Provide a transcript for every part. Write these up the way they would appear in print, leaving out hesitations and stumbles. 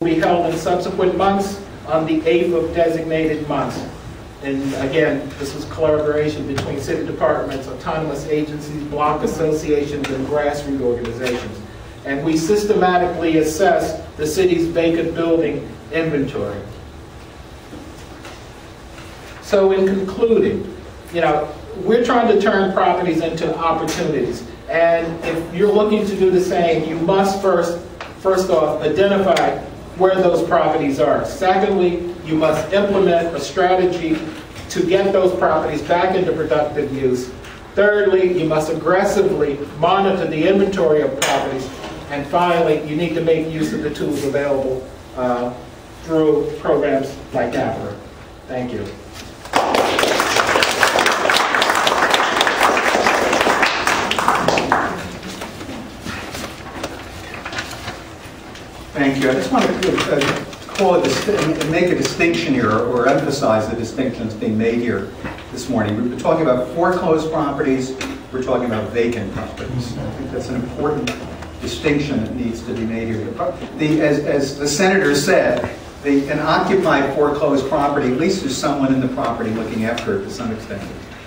Will be held in subsequent months on the 8th of designated months. And again, this was collaboration between city departments, autonomous agencies, block associations, and grassroots organizations. And we systematically assess the city's vacant building inventory. So in concluding, we're trying to turn properties into opportunities. And if you're looking to do the same, you must first off identify where those properties are. Secondly, you must implement a strategy to get those properties back into productive use. Thirdly, you must aggressively monitor the inventory of properties. And finally, you need to make use of the tools available through programs like APRA. Thank you. Thank you. I just want to make a distinction here, or emphasize the distinctions being made here this morning. We've been talking about foreclosed properties. We're talking about vacant properties. I think that's an important distinction that needs to be made here. As the senator said, an occupied foreclosed property, at least there's someone in the property looking after it to some extent.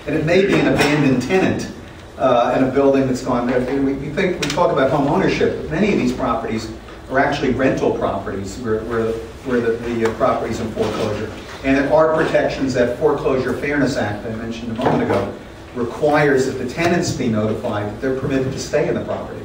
And it may be an abandoned tenant in a building that's gone there. We talk about home ownership, but many of these properties are actually rental properties where the property's in foreclosure. And there are protections. That Foreclosure Fairness Act I mentioned a moment ago requires that the tenants be notified that they're permitted to stay in the property,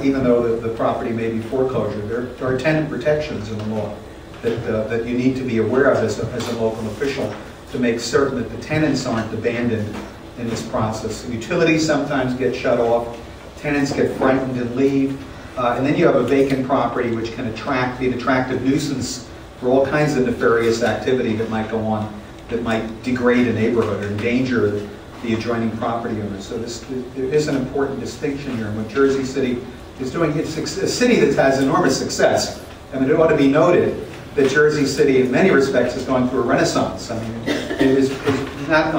even though the property may be foreclosure. There are tenant protections in the law that you need to be aware of as a local official to make certain that the tenants aren't abandoned in this process. Utilities sometimes get shut off. Tenants get frightened and leave. And then you have a vacant property which can be an attractive nuisance for all kinds of nefarious activity that might go on, that might degrade a neighborhood or endanger the adjoining property owners. So there is an important distinction here. And what Jersey City is doing, it's a city that has enormous success. I mean, it ought to be noted that Jersey City, in many respects, is going through a renaissance. I mean, it's not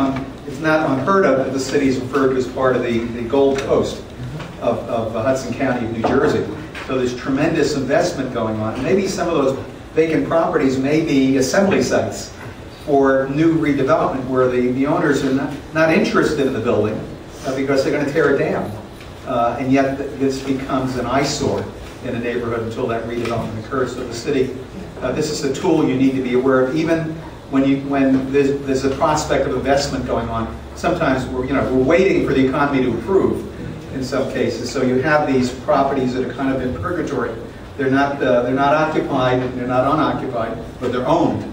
unheard of that the city is referred to as part of the Gold Coast of Hudson County of New Jersey. So there's tremendous investment going on. And maybe some of those vacant properties may be assembly sites for new redevelopment where the owners are not interested in the building because they're going to tear it down. And yet this becomes an eyesore in a neighborhood until that redevelopment occurs. So the city, this is a tool you need to be aware of. Even when there's a prospect of investment going on, sometimes we're waiting for the economy to improve in some cases. So you have these properties that are kind of in purgatory. They're not occupied, they're not unoccupied, but they're owned.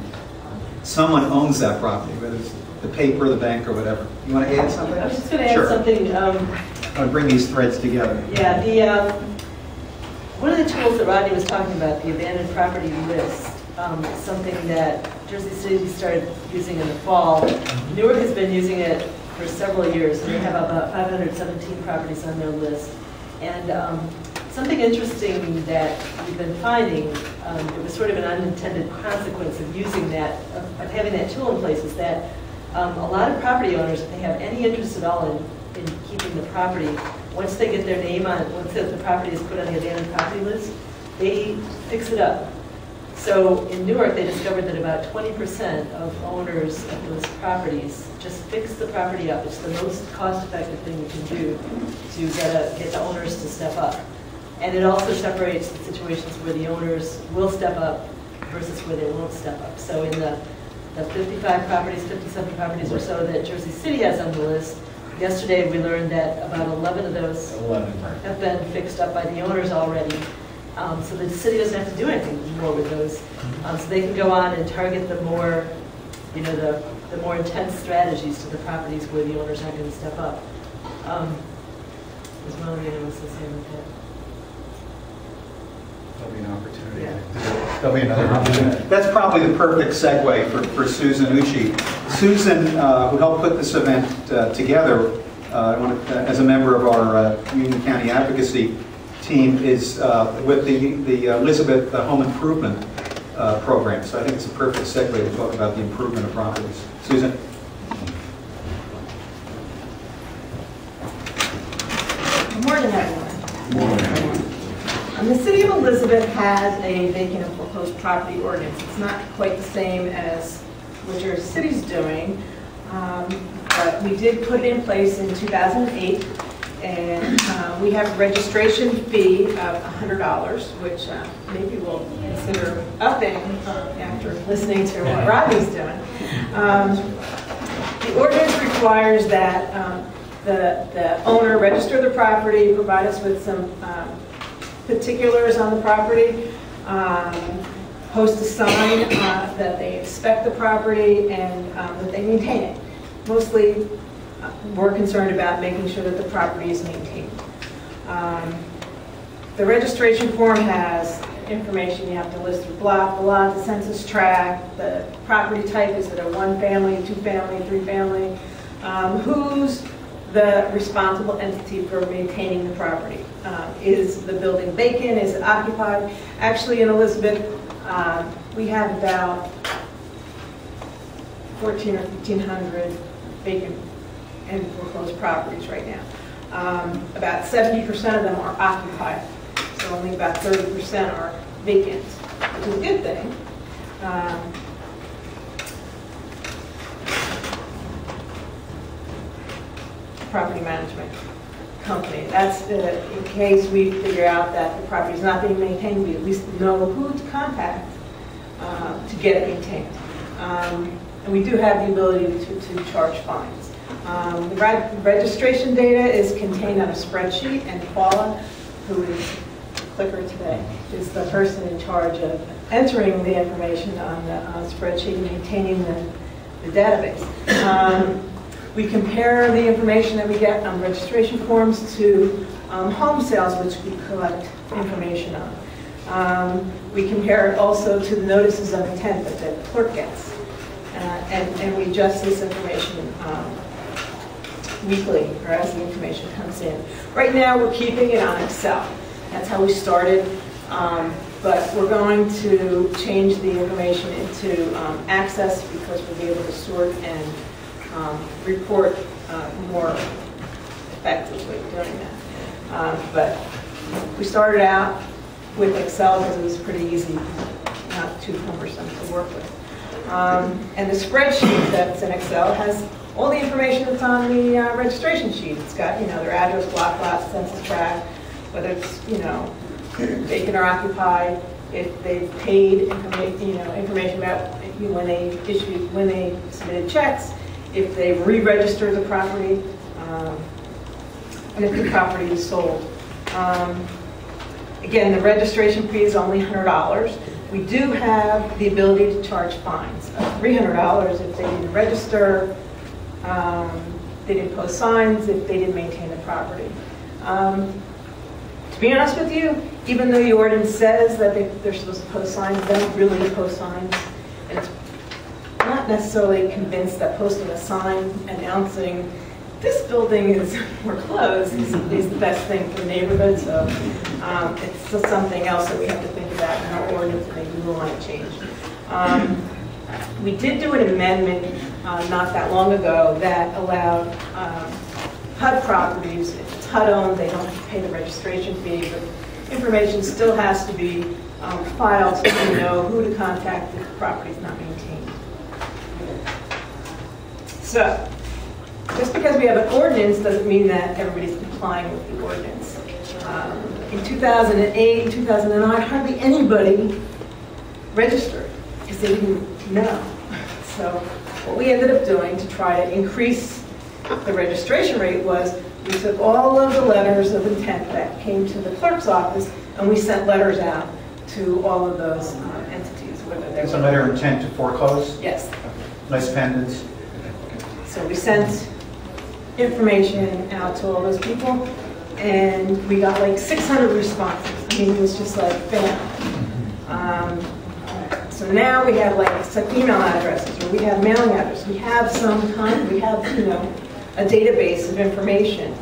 Someone owns that property, whether it's the paper, the bank, or whatever. You want to add something? I was just going to add something. I would bring these threads together. Yeah, one of the tools that Rodney was talking about, the abandoned property list, something that Jersey City started using in the fall. Newark has been using it for several years, and they have about 517 properties on their list. And something interesting that we've been finding, it was sort of an unintended consequence of using that, of having that tool in place, is that a lot of property owners, if they have any interest at all in keeping the property, once they get their name on it, once the property is put on the abandoned property list, they fix it up. So in Newark, they discovered that about 20% of owners of those properties just fix the property up. It's the most cost-effective thing you can do to get the owners to step up. And it also separates the situations where the owners will step up versus where they won't step up. So in the 55 properties, 57 properties or so that Jersey City has on the list, yesterday we learned that about 11 of those have been fixed up by the owners already. So the city doesn't have to do anything more with those. So they can go on and target the more, the more intense strategies to the properties where the owners aren't going to step up. As well, what's the same with that? There'll be an opportunity. Yeah. There'll be another opportunity. That's probably the perfect segue for Susan Ucci. Susan, who helped put this event together, as a member of our Union County Advocacy team, is with the Elizabeth Home Improvement Program. So I think it's a perfect segue to talk about the improvement of properties. Susan? Good morning, everyone. Good morning. The city of Elizabeth has a vacant and foreclosed property ordinance. It's not quite the same as what Jersey City's doing, but we did put it in place in 2008, and we have a registration fee of $100, which maybe we'll consider upping after listening to what Rodney's doing. The ordinance requires that the owner register the property, provide us with some particulars on the property, post a sign that they inspect the property and that they maintain it. Mostly, we're concerned about making sure that the property is maintained. The registration form has information. You have to list your block, the lot, the census tract, the property type. Is it a one-family, two-family, three-family? Who's the responsible entity for maintaining the property? Is the building vacant? Is it occupied? Actually, in Elizabeth, we have about 1,400 or 1,500 vacant and foreclosed properties right now. About 70% of them are occupied, so only about 30% are vacant, which is a good thing. Property management company. That's in case we figure out that the property is not being maintained, we at least know who to contact to get it maintained. And we do have the ability to charge fines. The registration data is contained on a spreadsheet, and Paula, who is the clicker today, is the person in charge of entering the information on the spreadsheet and maintaining the database. We compare the information that we get on registration forms to home sales, which we collect information on. We compare it also to the notices of intent that the clerk gets. And we adjust this information weekly, or as the information comes in. Right now, we're keeping it on Excel. That's how we started. But we're going to change the information into Access, because we'll be able to sort and report more effectively doing that. But we started out with Excel because it was pretty easy, not too cumbersome to work with. And the spreadsheet that's in Excel has all the information that's on the registration sheet. It's got, their address, block, lot, census tract, whether it's, vacant or occupied, if they've paid, information about when they submitted checks, if they've re-registered the property, and if the property is sold. Again, the registration fee is only $100. We do have the ability to charge fines of $300 if they didn't register, they didn't post signs, if they didn't maintain the property. To be honest with you, even though the ordinance says that they're supposed to post signs, they don't really post signs. And it's not necessarily convinced that posting a sign announcing this building is foreclosed is the best thing for the neighborhood. So it's just something else that we have to think about in our ordinance that maybe we want to change. We did do an amendment not that long ago that allowed HUD properties, if it's HUD owned, they don't have to pay the registration fee, but information still has to be filed so you know who to contact if the property is not maintained. So, just because we have an ordinance doesn't mean that everybody's complying with the ordinance. In 2008, 2009, hardly anybody registered because they didn't know. So what we ended up doing to try to increase the registration rate was we took all of the letters of intent that came to the clerk's office and we sent letters out to all of those entities. Whether they It's a letter of intent to foreclose? Yes. Nice pendants. So we sent information out to all those people, and we got like 600 responses. I mean, it was just like bam. So now we have like some email addresses, or we have mailing addresses. We have some kind. We have a database of information.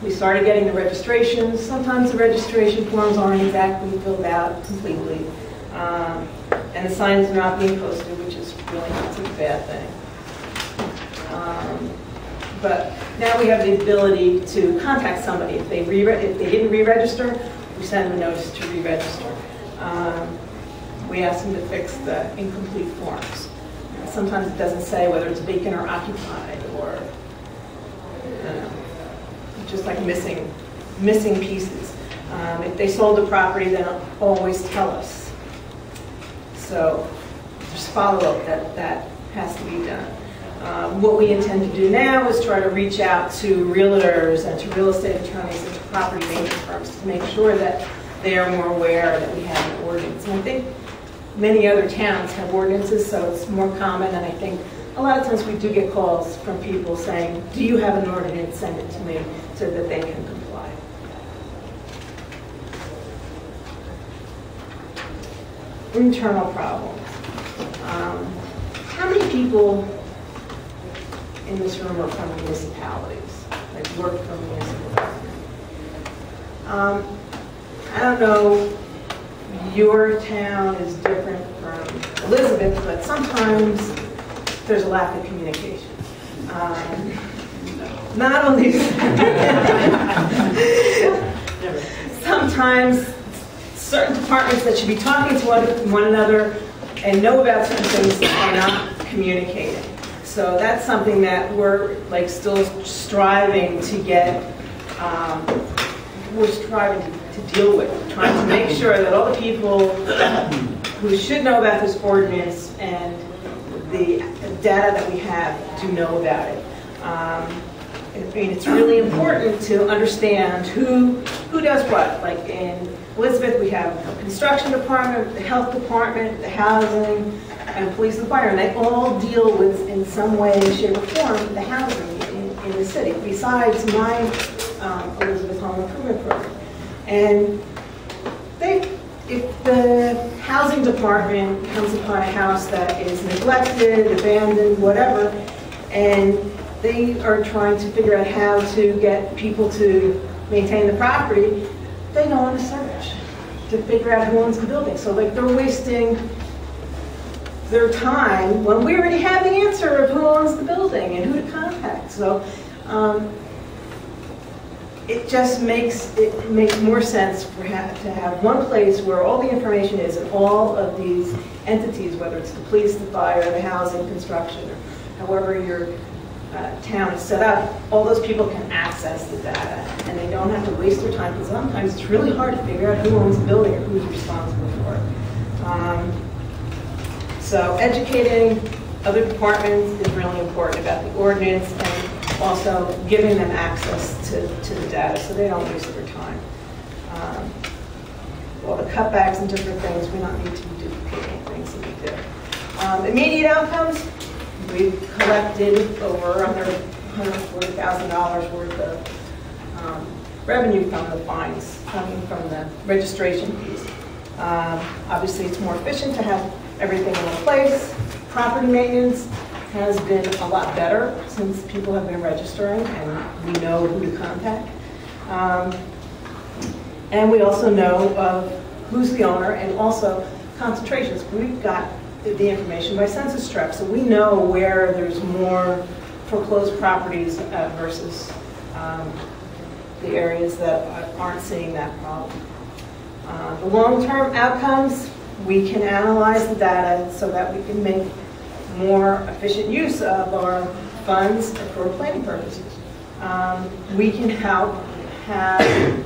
We started getting the registrations. Sometimes the registration forms aren't exactly filled out completely, and the signs are not being posted, which is really not such a bad thing. But now we have the ability to contact somebody if they didn't re-register, we send them a notice to re-register. We ask them to fix the incomplete forms. Sometimes it doesn't say whether it's vacant or occupied, or just like missing pieces. If they sold the property, they don't always tell us. So there's follow-up that has to be done. What we intend to do now is try to reach out to realtors and to real estate attorneys and to property maintenance firms to make sure that they are more aware that we have an ordinance. And I think many other towns have ordinances, so it's more common, and I think a lot of times we do get calls from people saying, do you have an ordinance, send it to me, so that they can comply. Internal problems. How many people in this room are from municipalities, like work for municipal government? I don't know, your town is different from Elizabeth, but sometimes there's a lack of communication. Not only sometimes certain departments that should be talking to one another and know about certain things are not communicating. So that's something that we're like still striving to get, we're striving to deal with, trying to make sure that all the people who should know about this ordinance and the data that we have do know about it. I mean, it's really important to understand who does what. Like in Elizabeth, we have the construction department, the health department, the housing, and police and fire, and they all deal with, in some way, shape, or form, the housing in the city, besides my Elizabeth Home Improvement Program. And if the housing department comes upon a house that is neglected, abandoned, whatever, and they are trying to figure out how to get people to maintain the property, they go on a search to figure out who owns the building. So like they're wasting their time when we already have the answer of who owns the building and who to contact. So it just makes more sense to have one place where all the information is, and all of these entities, whether it's the police, the fire, the housing, construction, or however your town is set up, all those people can access the data, and they don't have to waste their time, because sometimes it's really hard to figure out who owns the building or who's responsible for it. So educating other departments is really important about the ordinance, and also giving them access to the data so they don't waste their time. All the cutbacks and different things, we don't need to be duplicating things that we do. Immediate outcomes, we've collected over $140,000 worth of revenue from the fines coming from the registration fees. Obviously, it's more efficient to have everything in one place. Property maintenance has been a lot better since people have been registering and we know who to contact. And we also know of who's the owner, and also concentrations. We've got the information by census tract, so we know where there's more foreclosed properties versus the areas that aren't seeing that problem. The long-term outcomes, we can analyze the data so that we can make more efficient use of our funds for planning purposes. We can help have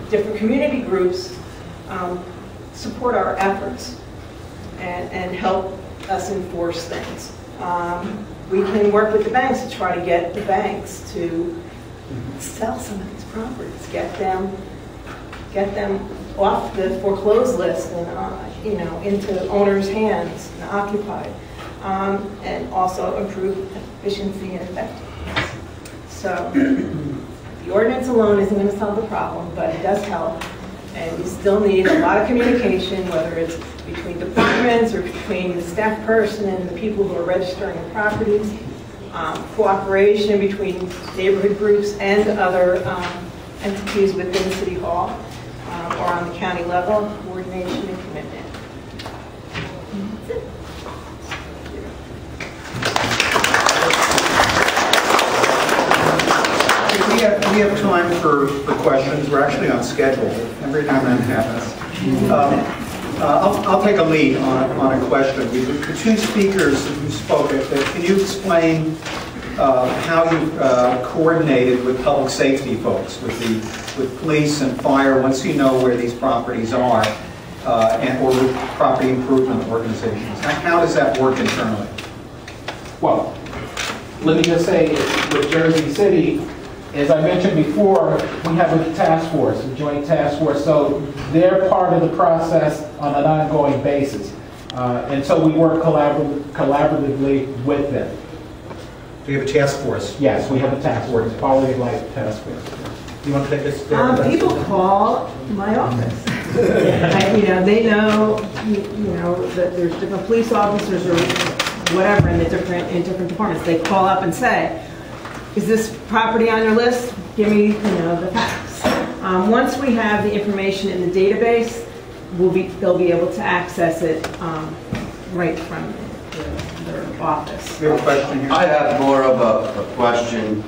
different community groups support our efforts and help us enforce things. We can work with the banks to try to get the banks to sell some of these properties, get them off the foreclosed list and into owners' hands and occupied, and also improve efficiency and effectiveness. So the ordinance alone isn't going to solve the problem, but it does help. And you still need a lot of communication, whether it's between departments or between the staff person and the people who are registering the properties, cooperation between neighborhood groups and other entities within City Hall or on the county level, coordination and commitment. That's it. We have time for questions. We're actually on schedule. every now and then happens. I'll take a lead on a question. The two speakers who spoke, can you explain how you coordinated with public safety folks, with police and fire, once you know where these properties are, or with property improvement organizations? How does that work internally? Well, let me just say, with Jersey City, as I mentioned before, we have a task force, a joint task force, so they're part of the process on an ongoing basis. And so we work collaboratively with them. Do you have a task force? Yes, we have a task force, quality of life task force. You want to take this? People call my office. They know, that there's different police officers or whatever in different departments. They call up and say, is this property on your list? Give me, the facts. Once we have the information in the database, they'll be able to access it right from their office. We have a question here. I have more of a question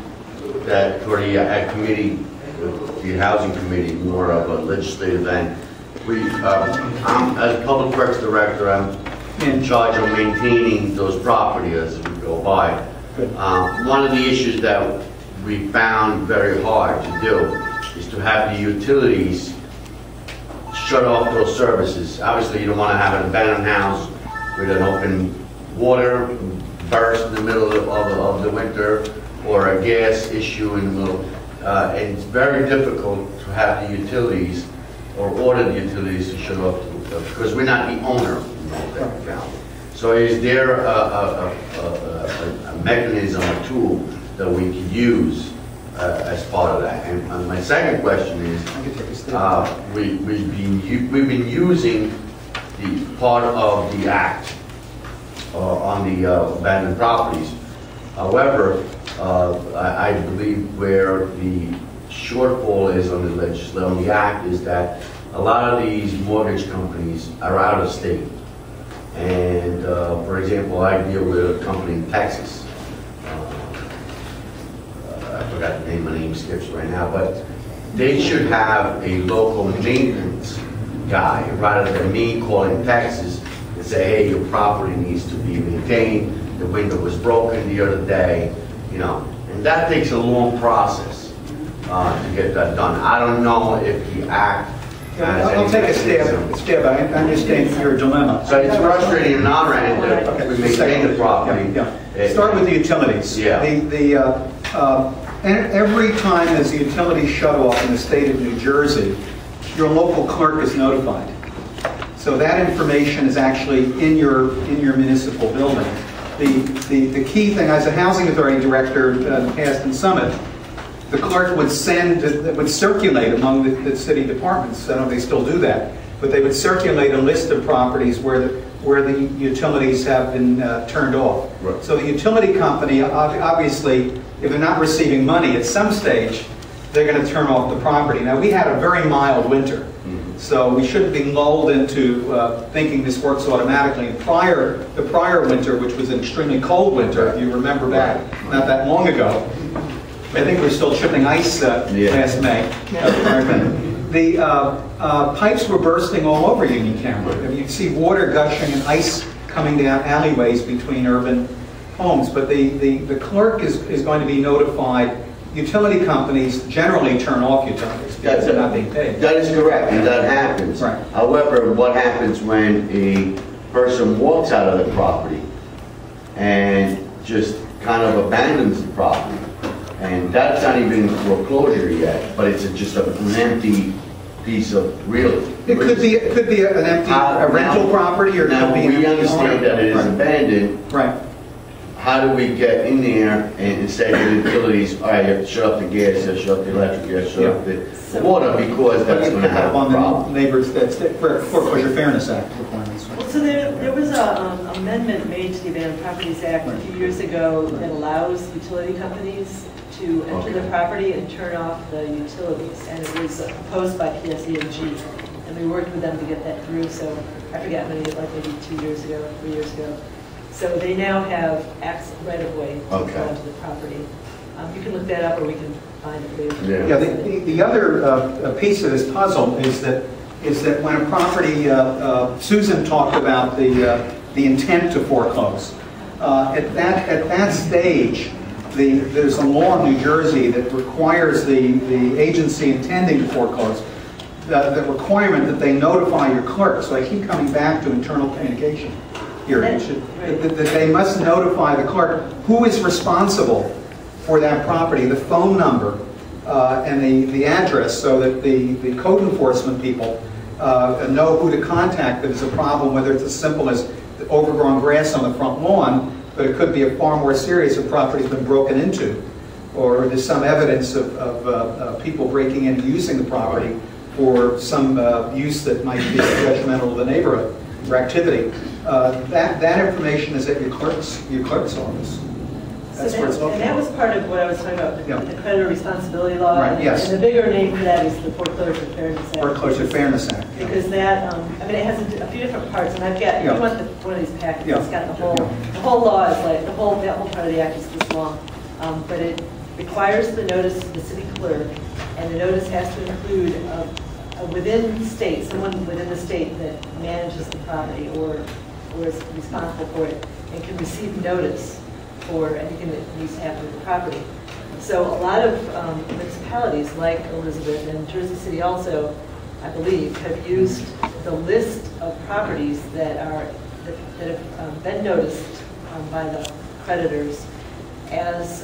that for the committee, the housing committee, more of a legislative end. I'm, as public works director, I'm in charge of maintaining those properties as we go by. One of the issues that we found very hard to do is to have the utilities shut off those services. Obviously, you don't want to have an abandoned house with an open water burst in the middle of the winter, or a gas issue in the middle. And it's very difficult to have the utilities or order the utilities to shut off because we're not the owner of that account. So is there a mechanism, a tool that we could use as part of that? And my second question is, we've been using the part of the act on the abandoned properties. However, I believe where the shortfall is on the legislation, on the act, is that a lot of these mortgage companies are out of state. And for example, I deal with a company in Texas. I forgot the name, my name skips right now, but they should have a local maintenance guy rather than me calling Texas and say, hey, your property needs to be maintained, the window was broken the other day, and that takes a long process to get that done. I don't know if the act has I'll take a stab. I understand your dilemma. So it's frustrating on our end that we maintain the property. Start with the utilities. Every time there's a utility shut off in the state of New Jersey, your local clerk is notified. So that information is actually in your municipal building. The key thing, as a housing authority director in Hairston Summit, the clerk would circulate among the city departments. I don't know if they still do that, but they would circulate a list of properties where the utilities have been turned off. Right. So the utility company, obviously, if they're not receiving money at some stage, they're going to turn off the property. Now, we had a very mild winter, so we shouldn't be lulled into thinking this works automatically. The prior winter, which was an extremely cold winter, if you remember back, not that long ago, I think we were still chipping ice last May. The pipes were bursting all over Uniontown. I mean, you'd see water gushing and ice coming down alleyways between urban homes. But the clerk is going to be notified. Utility companies generally turn off utilities because they're not being paid. That is correct, and that happens. Right. However, what happens when a person walks out of the property and just kind of abandons the property? And that's not even foreclosure yet, but it's just an empty piece of real estate. It could be an empty rental property, or it could be we understand that it is abandoned. Right. How do we get in there and say to the utilities, all right, you have to shut off the gas, you have to shut off the electric, you have to shut off the water, because that's going to have a problem. Neighbors, that's the Foreclosure Fairness Act requirements. Well, so there was an amendment made to the Abandoned Properties Act a few years ago that allows utility companies to enter the property and turn off the utilities, and it was proposed by PSE&G, and we worked with them to get that through. So I forget maybe 2 years ago, 3 years ago. So they now have access right of way to go onto the property. You can look that up, or we can find it. Yeah, the other piece of this puzzle is that when a property, Susan talked about the intent to foreclose. At that stage, there's a law in New Jersey that requires the agency intending to foreclose the requirement that they notify your clerk. So I keep coming back to internal communication here. That they must notify the clerk who is responsible for that property, the phone number, and the address, so that the code enforcement people know who to contact if there's a problem, whether it's as simple as overgrown grass on the front lawn, but it could be a far more serious if property's been broken into, or there's some evidence of people breaking in and using the property for some use that might be detrimental to the neighborhood or activity. That information is at your clerk's office. That's where it's located. And that was part of what I was talking about, the creditor responsibility law. Right, yes. And the bigger name for that is the Foreclosure Fairness Act. Foreclosure Fairness Act. Because that, I mean, it has a few different parts, and I've got, if you want one of these packets, it's got the whole law is like, that whole part of the act is this long. But it requires the notice to the city clerk, and the notice has to include within state, someone within the state that manages the property or is responsible for it and can receive notice for anything that needs to happen with the property. So a lot of municipalities like Elizabeth and Jersey City also, I believe, have used the list of properties that have been noticed by the creditors as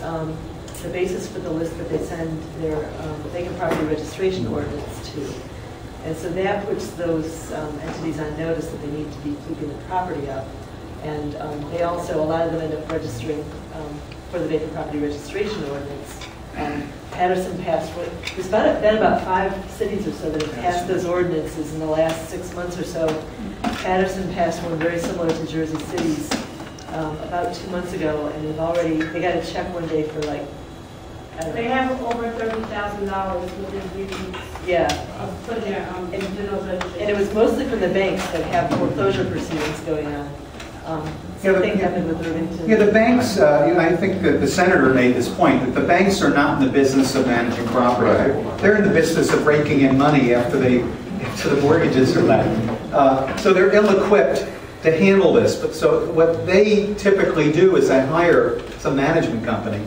the basis for the list that they send their vacant property registration ordinance to. And so that puts those entities on notice that they need to be keeping the property up. And they also, a lot of them end up registering for the vacant property registration ordinance. Patterson passed, there's been about 5 cities or so that have passed those ordinances in the last 6 months or so. Patterson passed one very similar to Jersey City's about 2 months ago, and they got a check one day for like, I don't know. They have over $30,000 within 3 weeks. Yeah. Of putting their general registration. And it was mostly from the banks that have foreclosure proceedings going on. Same thing happened with Irvington. Yeah, the banks, I think the senator made this point, that the banks are not in the business of managing property. Right. They're in the business of raking in money after the mortgages are let. So they're ill-equipped to handle this. But so what they typically do is they hire some management company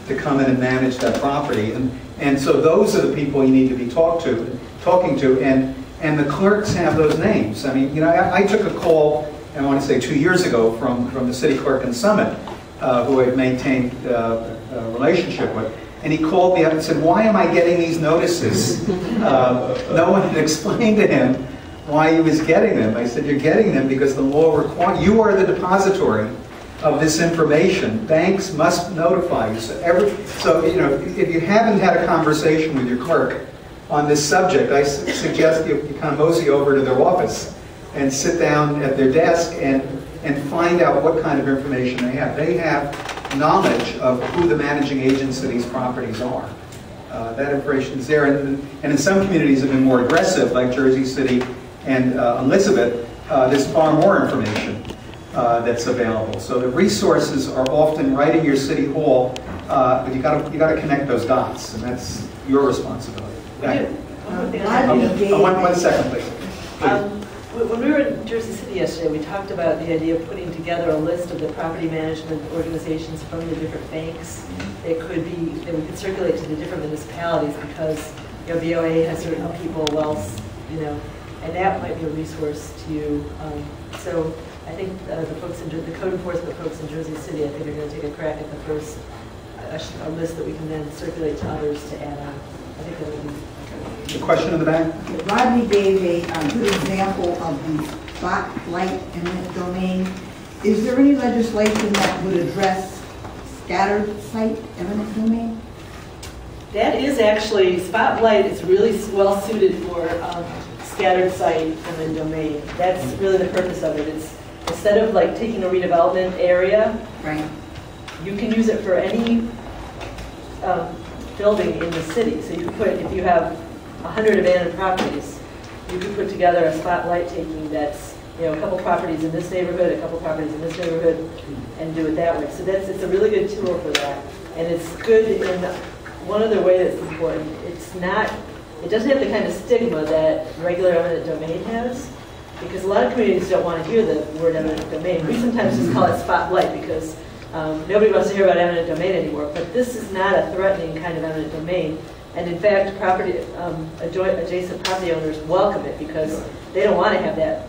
to come in and manage that property. And so those are the people you need to be talking to, and the clerks have those names. I mean, I took a call, I want to say 2 years ago, from the city clerk in Summit, who I've maintained a relationship with, and he called me up and said, "Why am I getting these notices?" No one had explained to him why he was getting them. I said, "You're getting them because the law requires, you are the depository of this information. Banks must notify you." So if you haven't had a conversation with your clerk on this subject, I suggest you kind of mosey over to their office and sit down at their desk and find out what kind of information they have. They have knowledge of who the managing agents of these properties are. That information is there, and in some communities have been more aggressive, like Jersey City and Elizabeth. There's far more information that's available. So the resources are often right in your city hall, but you got to connect those dots, and that's your responsibility. One second, please. When we were in Jersey City yesterday, we talked about the idea of putting together a list of the property management organizations from the different banks that we could circulate to the different municipalities, because VOA has certain people, and that might be a resource to you. So I think the code enforcement folks in Jersey City, I think, are going to take a crack at the first a list that we can then circulate to others to add on. I think that would be. The question in the back? Rodney gave a good example of the spotlight eminent domain. Is there any legislation that would address scattered site eminent domain? That is actually, spotlight is really well suited for scattered site eminent domain. That's really the purpose of it. It's instead of like taking a redevelopment area, right, you can use it for any building in the city. So you could put, if you have 100 abandoned properties, you could put together a spotlight taking that's, a couple properties in this neighborhood, a couple properties in this neighborhood, and do it that way. So it's a really good tool for that. And it's good in one other way that's important, it doesn't have the kind of stigma that regular eminent domain has, because a lot of communities don't want to hear the word eminent domain. We sometimes just call it spotlight because nobody wants to hear about eminent domain anymore, but this is not a threatening kind of eminent domain. And in fact, adjacent property owners welcome it because they don't want to have that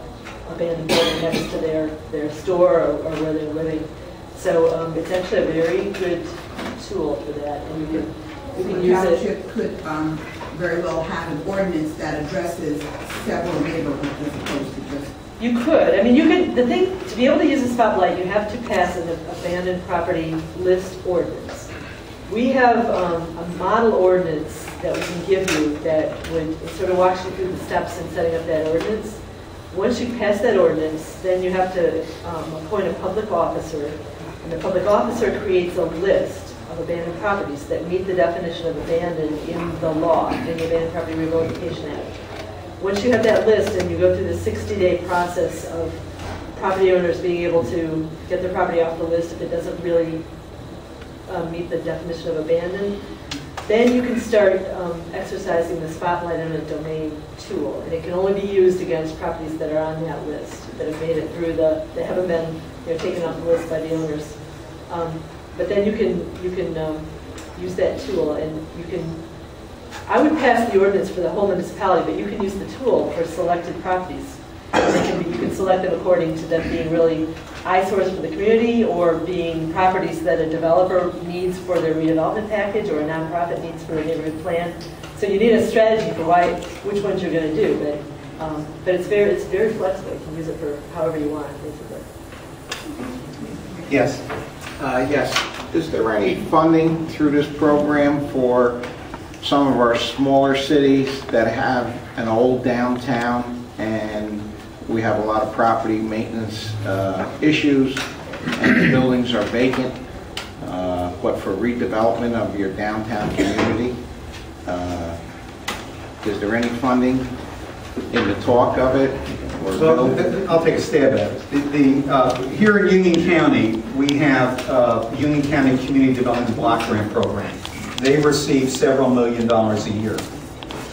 abandoned building next to their store or where they're living. So it's actually a very good tool for that, and you can use it. The township could very well have an ordinance that addresses several neighborhoods as opposed to just. You could. I mean, you could. The thing to be able to use a spotlight, you have to pass an abandoned property list ordinance. We have a model ordinance that we can give you that would sort of walk you through the steps in setting up that ordinance. Once you pass that ordinance, then you have to appoint a public officer, and the public officer creates a list of abandoned properties that meet the definition of abandoned in the law, in the Abandoned Property Rehabilitation Act. Once you have that list and you go through the 60-day process of property owners being able to get their property off the list if it doesn't really meet the definition of abandoned, then you can start exercising the spotlight eminent domain tool, and it can only be used against properties that are on that list, that have made it through that haven't been taken off the list by the owners. But then you can use that tool, and I would pass the ordinance for the whole municipality, but you can use the tool for selected properties. You can select them according to them being really eyesores for the community, or being properties that a developer needs for their redevelopment package, or a nonprofit needs for a neighborhood plan. So you need a strategy for which ones you're going to do, but it's very flexible. You can use it for however you want, basically. Yes. Yes. Is there any funding through this program for some of our smaller cities that have an old downtown and we have a lot of property maintenance issues and the buildings are vacant, but for redevelopment of your downtown community? Is there any funding in the talk of it? Well, I'll take a stab at it. Here in Union County, we have Union County Community Development Block Grant Program. They receive several $1 million a year.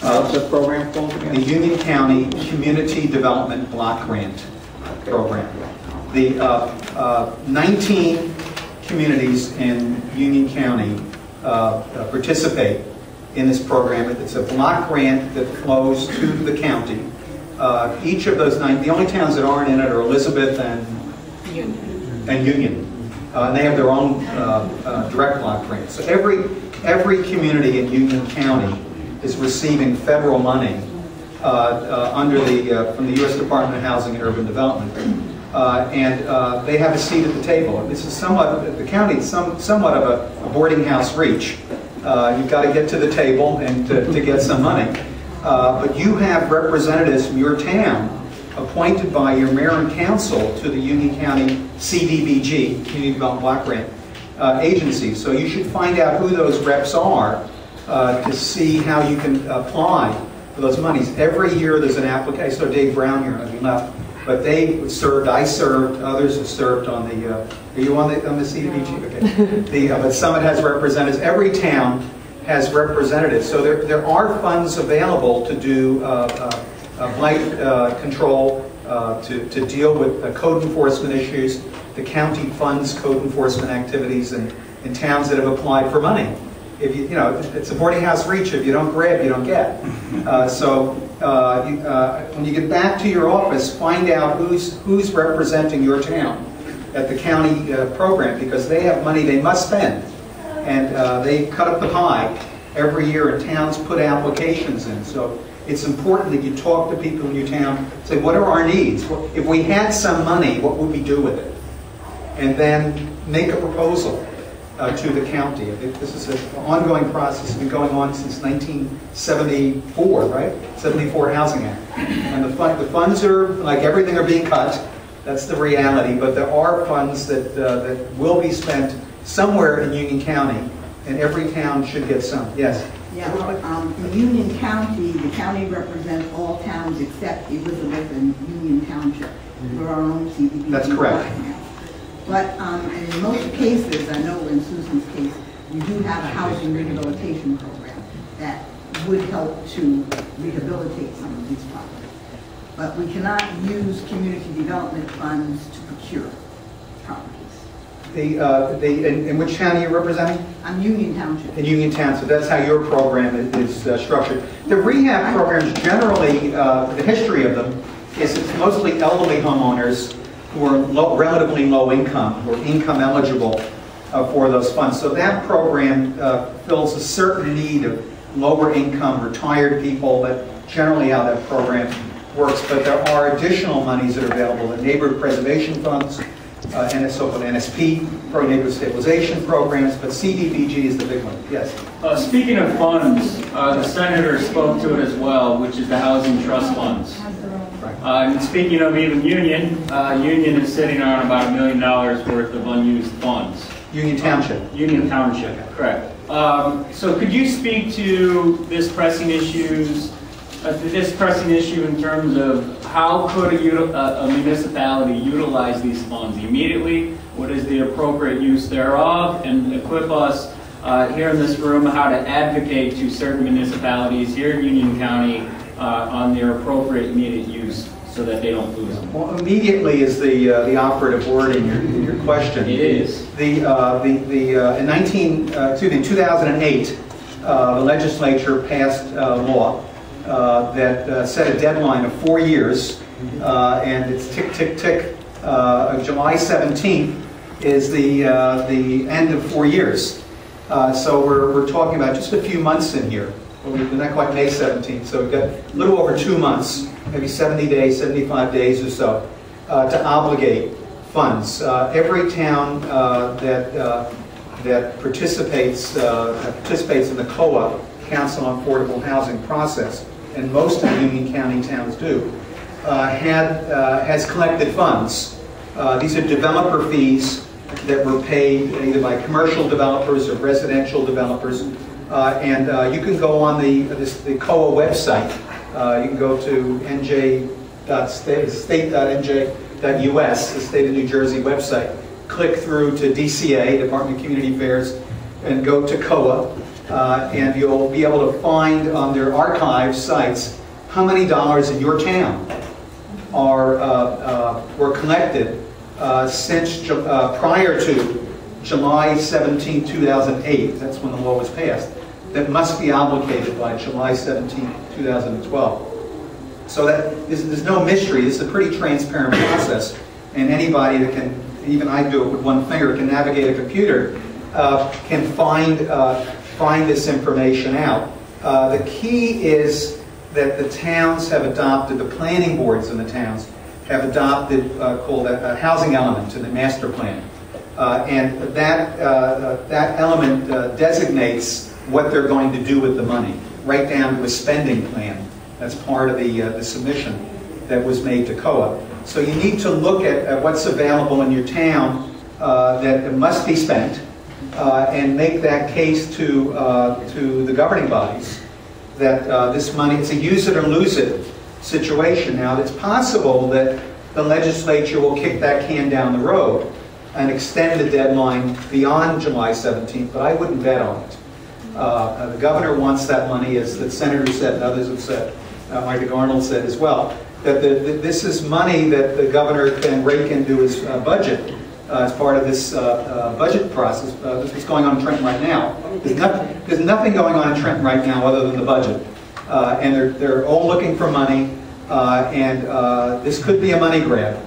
What's the program called again? The Union County Community Development Block Grant Program. The 19 communities in Union County participate in this program. It's a block grant that flows to the county. Each of those 9, the only towns that aren't in it are Elizabeth and Union. And they have their own direct block grant. So every community in Union County is receiving federal money from the U.S. Department of Housing and Urban Development. And they have a seat at the table. This is the county is somewhat of a boarding house reach. You've got to get to the table and to get some money. But you have representatives from your town appointed by your mayor and council to the Union County CDBG, Community Development Block Grant Agency. So you should find out who those reps are to see how you can apply for those monies. Every year there's an application. I saw Dave Brown here, he left. But they served, I served, others have served on the, are you on the CDBG? Okay. But Summit has representatives. Every town has representatives. So there are funds available to do blight control, to deal with code enforcement issues. The county funds code enforcement activities in towns that have applied for money. If you know, it's a boarding house reach. If you don't grab, you don't get. When you get back to your office, find out who's representing your town at the county program, because they have money they must spend. And they cut up the pie every year, and towns put applications in. So it's important that you talk to people in your town, say, what are our needs? If we had some money, what would we do with it? And then make a proposal to the county. This is an ongoing process. It's been going on since 1974, right? 74 Housing Act. And the funds are, like everything, are being cut. That's the reality. But there are funds that will be spent somewhere in Union County, and every town should get some. Yes? Yeah, well, in Union County, the county represents all towns except Elizabeth and Union Township. We're our own CDBG. That's correct. But in most cases, I know in Susan's case, we do have a housing rehabilitation program that would help to rehabilitate some of these properties. But we cannot use community development funds to procure properties. In which town are you representing? I'm Union Township. In Union Township, that's how your program is structured. The rehab programs generally, the history of them is it's mostly elderly homeowners who are relatively low income, who are income eligible for those funds. So that program fills a certain need of lower income, retired people. That's generally how that program works. But there are additional monies that are available, the neighborhood preservation funds, and so-called NSP, neighborhood stabilization programs, but CDBG is the big one. Yes? Speaking of funds, the senator spoke to it as well, which is the housing trust funds. And speaking of even Union, Union is sitting on about $1 million worth of unused funds. Union Township. Union Township, correct. So could you speak to this pressing issue in terms of how could a municipality utilize these funds immediately? What is the appropriate use thereof? And equip us here in this room how to advocate to certain municipalities here in Union County on their appropriate immediate use so that they don't lose them. Well, immediately is the operative word in your question. It is. In 2008, the legislature passed a law that set a deadline of 4 years, and it's tick, tick, tick. July 17th is the end of 4 years. So we're talking about just a few months in here. We're not quite May 17th, so we've got a little over 2 months, maybe 70 days, 75 days or so, to obligate funds. Every town that participates in the COA, Council on Affordable Housing process, and most of the Union County towns do, has collected funds. These are developer fees that were paid either by commercial developers or residential developers. And you can go on the COA website. You can go to state.nj.us, the State of New Jersey website. Click through to DCA, Department of Community Affairs, and go to COA. And you'll be able to find on their archive sites how many dollars in your town were collected since prior to July 17, 2008. That's when the law was passed. That must be obligated by July 17, 2012. So that there's no mystery. This is a pretty transparent process, and anybody that can, even I do it with one finger, can navigate a computer, can find this information out. The key is that the towns have adopted, the planning boards in the towns have adopted called a housing element in the master plan. And that element designates what they're going to do with the money, right down to a spending plan. That's part of the submission that was made to COA. So you need to look at what's available in your town that must be spent, and make that case to the governing bodies that this money, it's a use it or lose it situation. Now, it's possible that the legislature will kick that can down the road and extend the deadline beyond July 17th, but I wouldn't bet on it. The governor wants that money, as the senator said and others have said, like Arnold said as well, that this is money that the governor can rake into his budget as part of this budget process. This is what's going on in Trenton right now. There's nothing going on in Trenton right now other than the budget. And they're all looking for money, and this could be a money grab.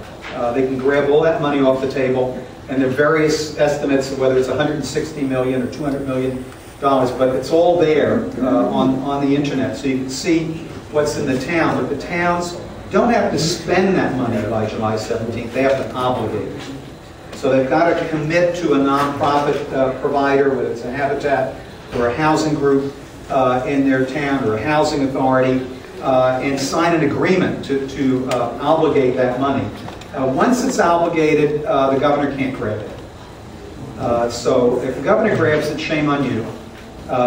They can grab all that money off the table, and there are various estimates of whether it's $160 million or $200 million, but it's all there on the internet, so you can see what's in the town. But the towns don't have to spend that money by July 17th, they have to obligate it. So they've got to commit to a nonprofit provider, whether it's a habitat or a housing group in their town or a housing authority, and sign an agreement to obligate that money. Once it's obligated, the governor can't grab it. So if the governor grabs it, shame on you,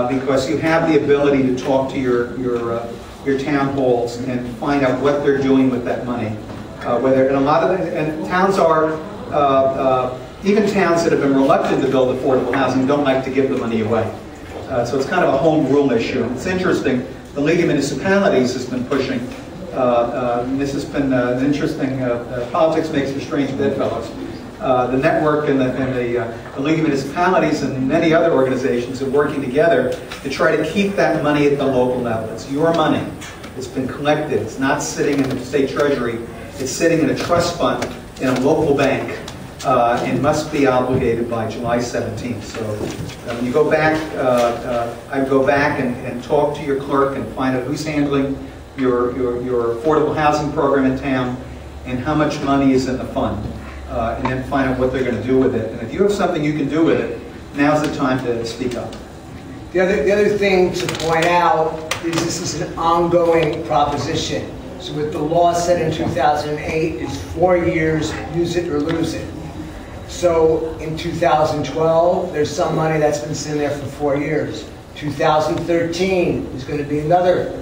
because you have the ability to talk to your town halls and find out what they're doing with that money. And a lot of towns are even towns that have been reluctant to build affordable housing don't like to give the money away. So it's kind of a home rule issue. It's interesting, the League of Municipalities has been pushing, this has been an interesting, politics makes for strange bedfellows. The network and the League of Municipalities and many other organizations are working together to try to keep that money at the local level. It's your money. It's been collected. It's not sitting in the state treasury. It's sitting in a trust fund in a local bank and must be obligated by July 17th. So when you go back, I go back and talk to your clerk and find out who's handling your affordable housing program in town and how much money is in the fund. And then find out what they're going to do with it. And if you have something you can do with it, now's the time to speak up. The other thing to point out is this is an ongoing proposition. So with the law set in 2008, it's 4 years, use it or lose it. So in 2012, there's some money that's been sitting there for 4 years. 2013 is going to be another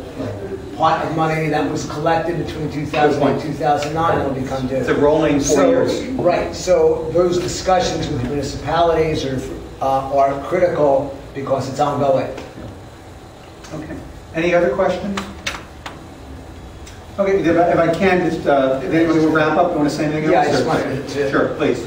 pot of money that was collected between 2000 and 2009 will become due. It's a rolling 4 years. Right. So those discussions with the municipalities are critical because it's ongoing. Okay. Any other questions? Okay. If I can, just if anyone will wrap up. You want to say anything else? Yeah, I just wanted to. Sure, please.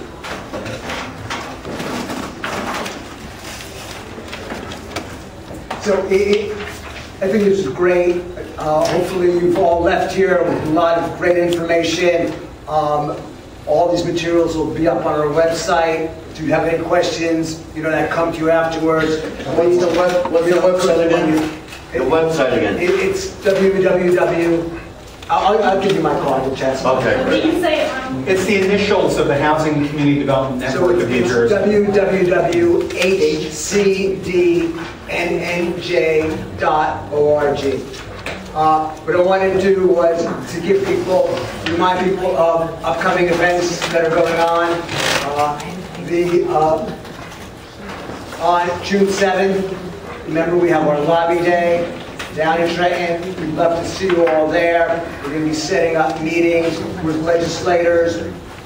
So I think this is great. Hopefully you've all left here with a lot of great information. All these materials will be up on our website. If you have any questions, that come to you afterwards. What's the website again? The website again? It's www. I'll give you my card to chat. Okay, Did great. you say, It's the initials of the Housing and Community Development Network of New Jersey. www.hcdnnj.org. What I wanted to do was to remind people of upcoming events that are going on. On June 7th, remember we have our lobby day down in Trenton. We'd love to see you all there. We're going to be setting up meetings with legislators.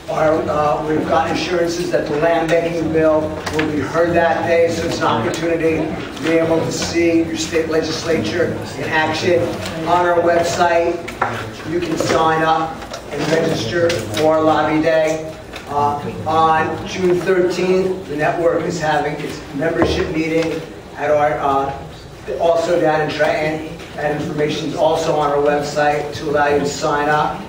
We've got assurances that the land banking bill will be heard that day, so it's an opportunity to be able to see your state legislature in action. On our website, you can sign up and register for Lobby Day. On June 13th, the network is having its membership meeting at our also down in Trenton. That information is also on our website to allow you to sign up.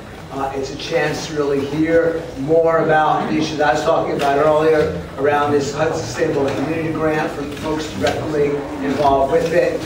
It's a chance to really hear more about the issues I was talking about earlier around this HUD Sustainable Community Grant from the folks directly involved with it.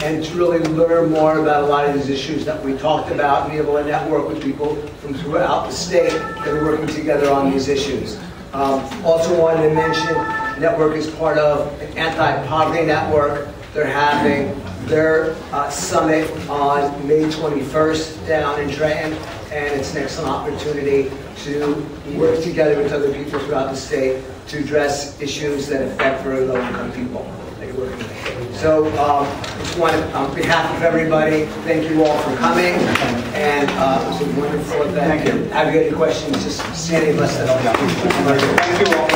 And to really learn more about a lot of these issues that we talked about and be able to network with people from throughout the state that are working together on these issues. Also wanted to mention, the network is part of an anti-poverty network. They're having their summit on May 21st down in Trenton, and it's an excellent opportunity to work together with other people throughout the state to address issues that affect very low-income people that you're working with. So I just want to, on behalf of everybody, thank you all for coming, and it was a wonderful event. Thank you. Have you any questions, just see any of us that all got. Thank you all.